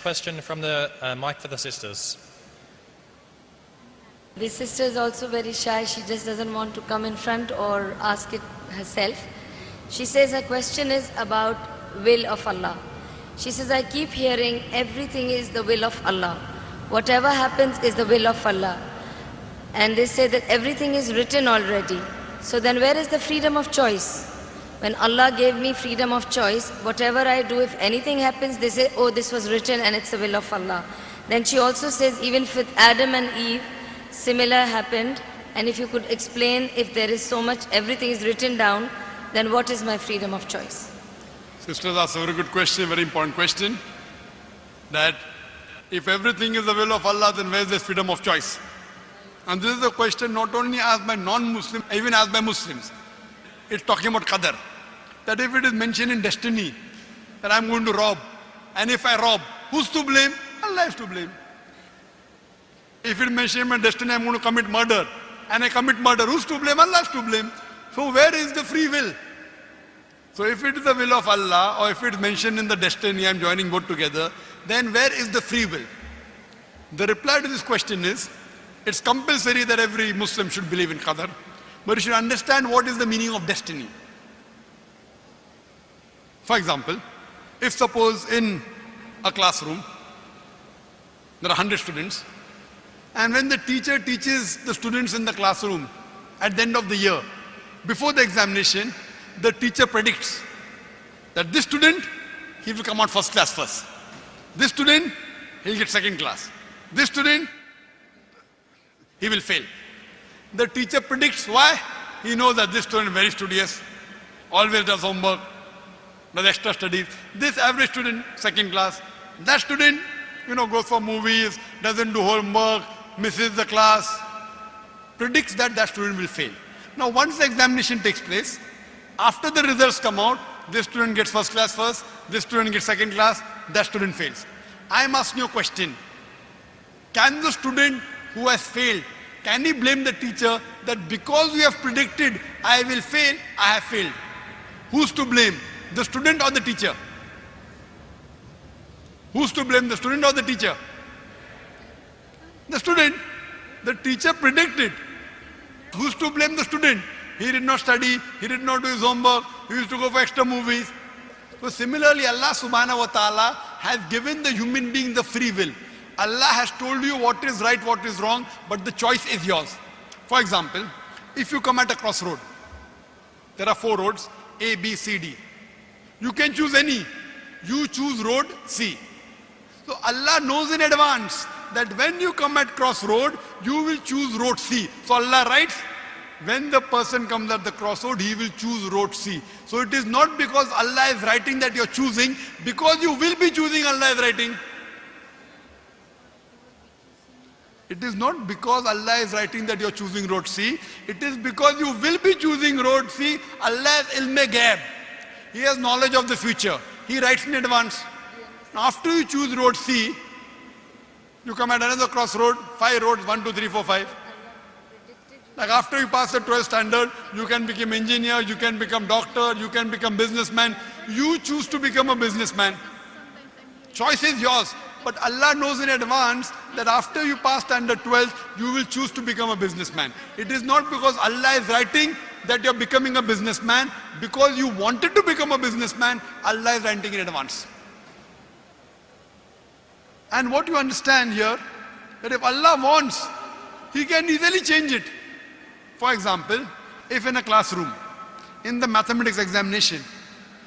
Question from the mic for the sisters. The sister is also very shy. She just doesn't want to come in front or ask it herself. She says her question is about will of Allah. She says, I keep hearing everything is the will of Allah. Whatever happens is the will of Allah. And they say that everything is written already. So then where is the freedom of choice? When Allah gave me freedom of choice, whatever I do, if anything happens, they say, oh, this was written and it's the will of Allah. Then she also says, even with Adam and Eve, similar happened. And if you could explain, if there is so much, everything is written down, then what is my freedom of choice? Sisters asked a very good question, very important question. That if everything is the will of Allah, then where is the freedom of choice? And this is a question not only asked by non-Muslims, even asked by Muslims. It's talking about qadar. That if it is mentioned in destiny, that I'm going to rob, and if I rob, who's to blame? Allah is to blame. If it mentioned in destiny, I'm going to commit murder, and I commit murder, who's to blame? Allah is to blame. So where is the free will? So if it is the will of Allah, or if it's mentioned in the destiny, I'm joining both together, then where is the free will? The reply to this question is, it's compulsory that every Muslim should believe in qadar, but you should understand what is the meaning of destiny. For example, if suppose in a classroom, there are 100 students, and when the teacher teaches the students in the classroom at the end of the year, before the examination, the teacher predicts that this student, he will come out first class first. This student, he'll get second class. This student, he will fail. The teacher predicts why? He knows that this student is very studious, always does homework, does extra studies. This average student, second class. That student, goes for movies, doesn't do homework, misses the class, predicts that that student will fail. Now once the examination takes place, after the results come out, this student gets first class first, this student gets second class, that student fails. I am asking you a question. Can the student who has failed, can he blame the teacher that because you have predicted I will fail, I have failed? Who's to blame? The student or the teacher? Who's to blame, the student or the teacher? The student. The teacher predicted. Who's to blame the student? He did not study, he did not do his homework, he used to go for extra movies. So similarly, Allah subhanahu wa ta'ala has given the human being the free will. Allah has told you what is right, what is wrong, but the choice is yours. For example, if you come at a crossroad, there are 4 roads, A, B, C, D. You can choose any. You choose road C. So Allah knows in advance that when you come at crossroad, you will choose road C. So Allah writes, when the person comes at the crossroad, he will choose road C. So it is not because Allah is writing that you are choosing, because you will be choosing, Allah is writing. It is not because Allah is writing that you are choosing road C. It is because you will be choosing road C. Allah is ilm-e-ghaib. He has knowledge of the future. He writes in advance. After you choose road C, you come at another crossroad, 5 roads, 1, 2, 3, 4, 5. Like after you pass the 12th standard, you can become engineer, you can become doctor, you can become businessman. You choose to become a businessman. Choice is yours. But Allah knows in advance that after you pass standard 12, you will choose to become a businessman. It is not because Allah is writing that you are becoming a businessman. Because you wanted to become a businessman, Allah is writing in advance. And what you understand here, that if Allah wants, He can easily change it. For example, if in a classroom, in the mathematics examination,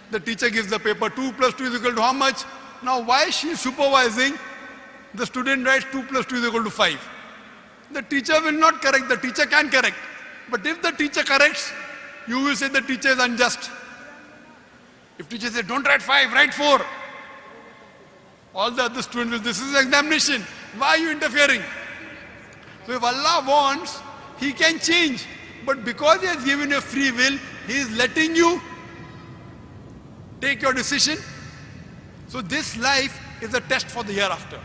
the teacher gives the paper 2 plus 2 is equal to how much? Now why she is supervising, the student writes 2 plus 2 is equal to 5. The teacher will not correct, the teacher can correct. But if the teacher corrects, you will say the teacher is unjust. If teacher says, don't write 5, write 4. All the other students will, this is examination. Why are you interfering? So if Allah wants, He can change. But because He has given you free will, He is letting you take your decision. So this life is a test for the hereafter.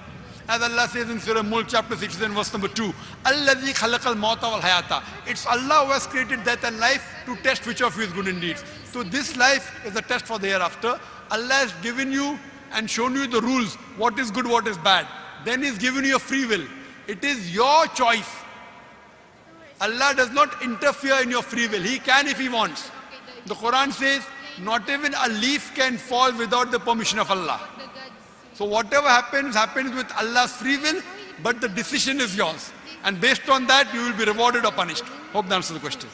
As Allah says in Surah Mulk chapter 16 verse number 2, Alladhi khalaqal mauta wal hayata. It's Allah who has created death and life to test which of you is good indeed. So this life is a test for the hereafter. Allah has given you and shown you the rules, what is good, what is bad. Then he's given you a free will. It is your choice. Allah does not interfere in your free will. He can if he wants. The Quran says, not even a leaf can fall without the permission of Allah. So whatever happens, happens with Allah's free will, but the decision is yours. And based on that, you will be rewarded or punished. Hope that answers the question.